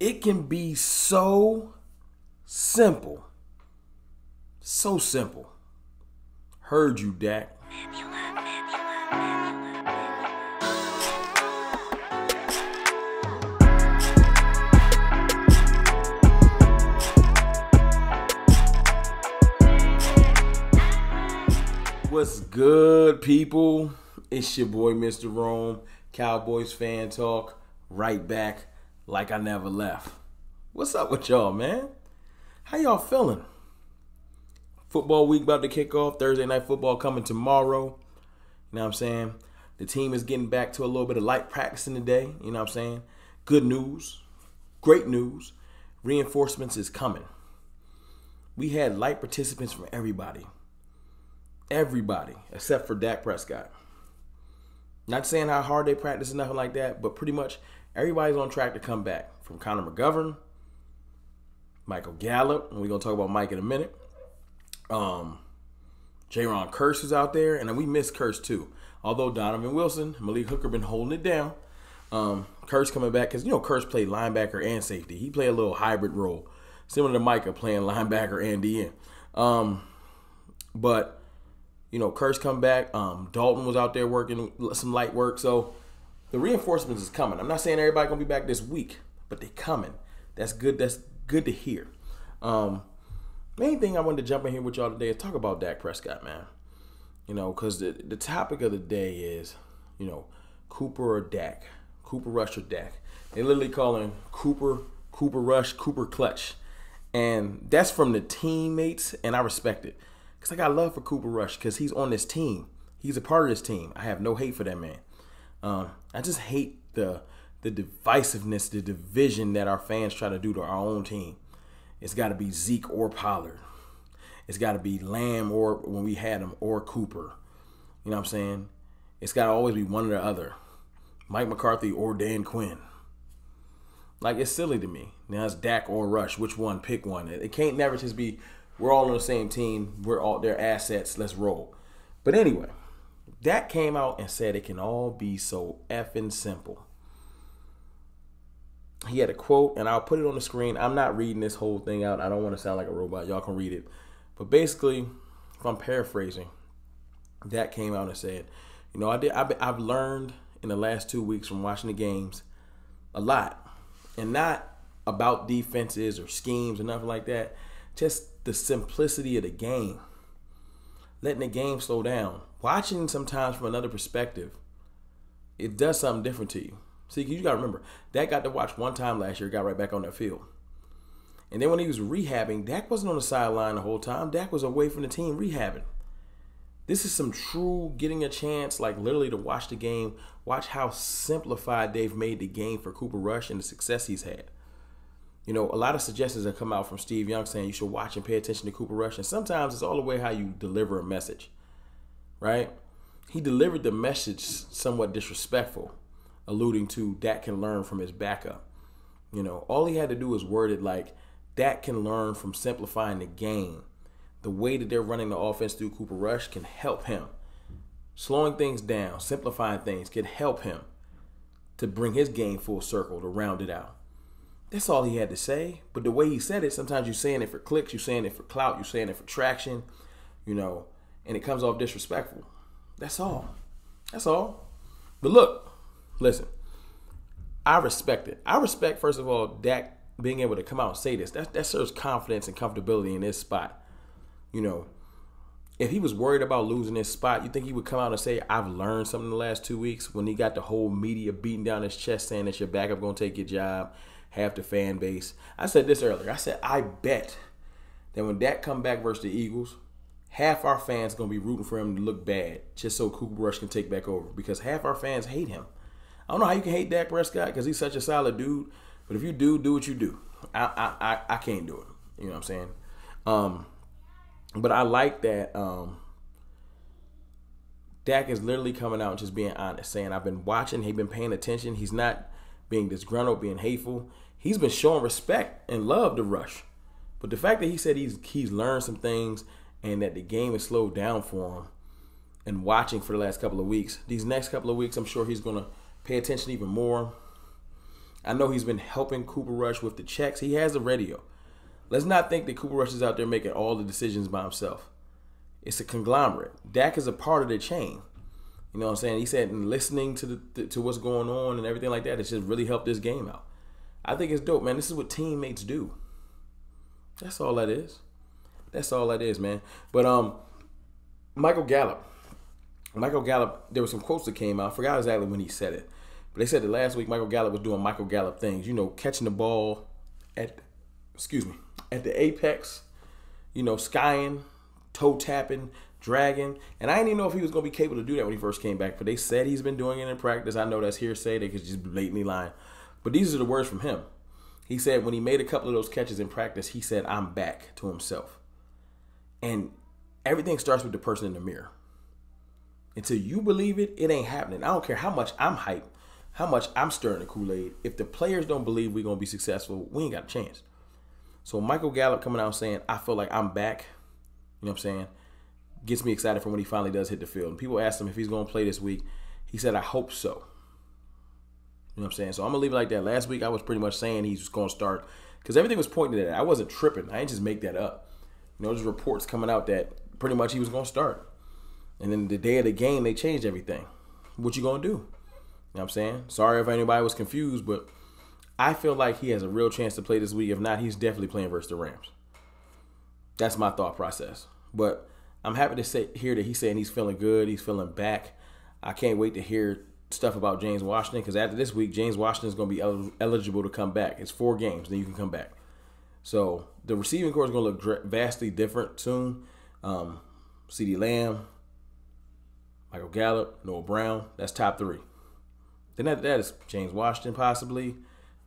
It can be so simple. So simple. Heard you, Dak. What's good, people? It's your boy, Mr. Rome, Cowboys fan talk, right back like I never left. What's up with y'all, man? How y'all feeling? Football week about to kick off. Thursday night football coming tomorrow. You know what I'm saying? The team is getting back to a little bit of light practicing today. You know what I'm saying? Good news. Great news. Reinforcements is coming. We had light participants from everybody. Everybody, except for Dak Prescott. Not saying how hard they practice and nothing like that, but pretty much everybody's on track to come back. From Connor McGovern, Michael Gallup, and we're going to talk about Mike in a minute. Jaron Kearse is out there, and then we miss Kearse too. Although Donovan Wilson, Malik Hooker been holding it down. Kearse coming back because, Kearse played linebacker and safety. He played a little hybrid role, similar to Micah playing linebacker and DN. But Kearse come back. Dalton was out there working some light work. So the reinforcements is coming. I'm not saying everybody going to be back this week, but they coming. That's good. That's good to hear. Main thing I wanted to jump in here with y'all today is talk about Dak Prescott, man. Because the topic of the day is, Cooper or Dak. Cooper Rush or Dak. They literally call him Cooper Rush, Cooper Clutch. And that's from the teammates, and I respect it. Because I got love for Cooper Rush because he's on this team. He's a part of this team. I have no hate for that man. I just hate the divisiveness, the division that our fans try to do to our own team. It's got to be Zeke or Pollard. It's got to be Lamb or, when we had him, or Cooper. You know what I'm saying? It's got to always be one or the other. Mike McCarthy or Dan Quinn. Like, it's silly to me. Now it's Dak or Rush. Which one? Pick one. It can't never just be, we're all on the same team. We're all their assets. Let's roll. But anyway, Dak came out and said it can all be so effing simple. He had a quote, and I'll put it on the screen. I'm not reading this whole thing out. I don't want to sound like a robot. Y'all can read it. But basically, if I'm paraphrasing, Dak came out and said, I've learned in the last 2 weeks from watching the games a lot. And not about defenses or schemes or nothing like that. Just the simplicity of the game. Letting the game slow down. Watching sometimes from another perspective. It does something different to you. See, you got to remember, Dak got to watch one time last year, got right back on that field. And then when he was rehabbing, Dak wasn't on the sideline the whole time. Dak was away from the team rehabbing. This is some true getting a chance, like literally to watch the game, watch how simplified they've made the game for Cooper Rush and the success he's had. A lot of suggestions have come out from Steve Young saying you should watch and pay attention to Cooper Rush. And sometimes it's all the way how you deliver a message, right? He delivered the message somewhat disrespectful, alluding to Dak can learn from his backup. All he had to do was word it like Dak can learn from simplifying the game. The way that they're running the offense through Cooper Rush can help him. Slowing things down, simplifying things can help him to bring his game full circle, to round it out. That's all he had to say. But the way he said it, sometimes you're saying it for clicks, you're saying it for clout, you're saying it for traction, and it comes off disrespectful. That's all. That's all. But look, listen, I respect it. I respect, first of all, Dak being able to come out and say this. That serves confidence and comfortability in this spot. If he was worried about losing this spot, you think he would come out and say, I've learned something in the last 2 weeks, when he got the whole media beating down his chest saying that your backup going to take your job, half the fan base. I said this earlier. I said, I bet that when Dak come back versus the Eagles, half our fans going to be rooting for him to look bad just so Cooper Rush can take back over, because half our fans hate him. I don't know how you can hate Dak Prescott because he's such a solid dude, but if you do what you do. I can't do it. You know what I'm saying? But I like that Dak is literally coming out and just being honest, saying, I've been watching, he's been paying attention. He's not being disgruntled, being hateful. He's been showing respect and love to Rush. But the fact that he said he's learned some things and that the game has slowed down for him and watching for the last couple of weeks, these next couple of weeks, I'm sure he's going to pay attention even more. I know he's been helping Cooper Rush with the checks. He has a radio. Let's not think that Cooper Rush is out there making all the decisions by himself. It's a conglomerate. Dak is a part of the chain. You know what I'm saying? He said listening to what's going on and everything like that, it's just really helped this game out. I think it's dope, man. This is what teammates do. That's all that is. That's all that is, man. But Michael Gallup, there were some quotes that came out. I forgot exactly when he said it. But they said that last week Michael Gallup was doing Michael Gallup things. You know, catching the ball at the apex, you know, skying, toe tapping, dragging. And I didn't even know if he was going to be capable to do that when he first came back. But they said he's been doing it in practice. I know that's hearsay. They could just blatantly lying. But these are the words from him. He said when he made a couple of those catches in practice, he said, "I'm back," to himself. And everything starts with the person in the mirror. Until you believe it, it ain't happening. I don't care how much I'm hyped, how much I'm stirring the Kool-Aid. If the players don't believe we're going to be successful, we ain't got a chance. So Michael Gallup coming out saying, "I feel like I'm back," you know what I'm saying, gets me excited for when he finally does hit the field. And people asked him if he's going to play this week. He said, "I hope so." You know what I'm saying? So I'm going to leave it like that. Last week I was pretty much saying he's just going to start because everything was pointing to that. I wasn't tripping. I didn't just make that up. You know, there's reports coming out that pretty much he was going to start. And then the day of the game, they changed everything. What you going to do? You know what I'm saying? Sorry if anybody was confused, but I feel like he has a real chance to play this week. If not, he's definitely playing versus the Rams. That's my thought process. But I'm happy to hear that he's saying he's feeling good. He's feeling back. I can't wait to hear stuff about James Washington because after this week, James Washington is going to be eligible to come back. It's 4 games, then you can come back. So the receiving corps is going to look vastly different soon. CeeDee Lamb, Michael Gallup, Noah Brown. That's top 3. Then after that is James Washington possibly,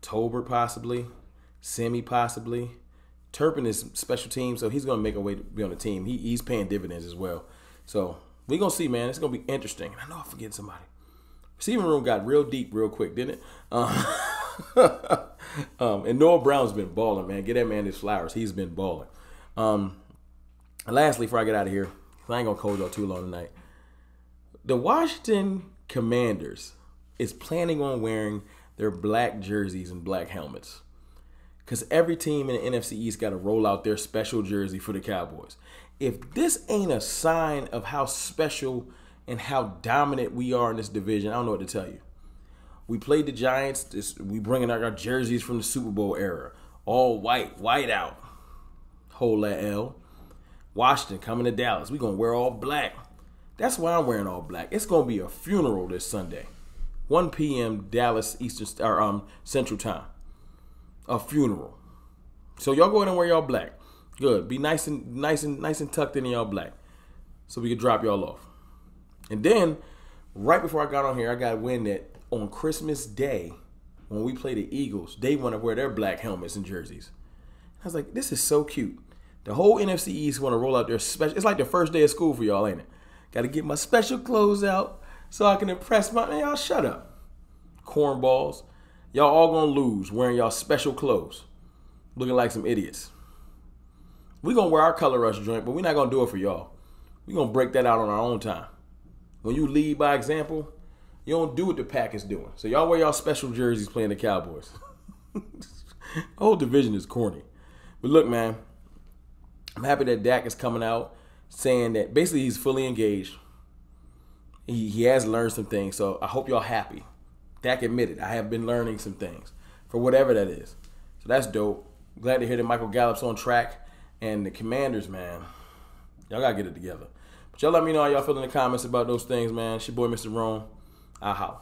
Tolbert possibly, Semi possibly. Turpin is special team, so he's going to make a way to be on the team. He's paying dividends as well. So we're going to see, man. It's going to be interesting. I know I'm forgetting somebody. Receiving room got real deep real quick, didn't it? And Noah Brown's been balling, man. Get that man his flowers. He's been balling. And lastly, before I get out of here, I ain't going to hold y'all too long tonight. The Washington Commanders is planning on wearing their black jerseys and black helmets. Because every team in the NFC East got to roll out their special jersey for the Cowboys. If this ain't a sign of how special and how dominant we are in this division, I don't know what to tell you. We played the Giants. We bringing out our jerseys from the Super Bowl era. All white, white out. Hold that L. Washington coming to Dallas. We going to wear all black. That's why I'm wearing all black. It's going to be a funeral this Sunday. 1 p.m. Dallas Central Time. A funeral. So y'all go ahead and wear y'all black. Good. Be nice and tucked in y'all black. So we can drop y'all off. And then, right before I got on here, I got wind that on Christmas Day, when we play the Eagles, they want to wear their black helmets and jerseys. I was like, this is so cute. The whole NFC East want to roll out their special. It's like the first day of school for y'all, ain't it? Got to get my special clothes out so I can impress my... Man, y'all shut up. Cornballs. Y'all all going to lose wearing y'all special clothes. Looking like some idiots. We going to wear our color rush joint, but we're not going to do it for y'all. we going to break that out on our own time. When you lead by example, you don't do what the pack is doing. So y'all wear y'all special jerseys playing the Cowboys. The whole division is corny. But look, man, I'm happy that Dak is coming out saying that basically he's fully engaged. He has learned some things, so I hope y'all happy. Dak admitted, I have been learning some things for whatever that is. So that's dope. Glad to hear that Michael Gallup's on track. And the Commanders, man, y'all got to get it together. But y'all let me know how y'all feel in the comments about those things, man. It's your boy, Mr. Rome. I'll holla.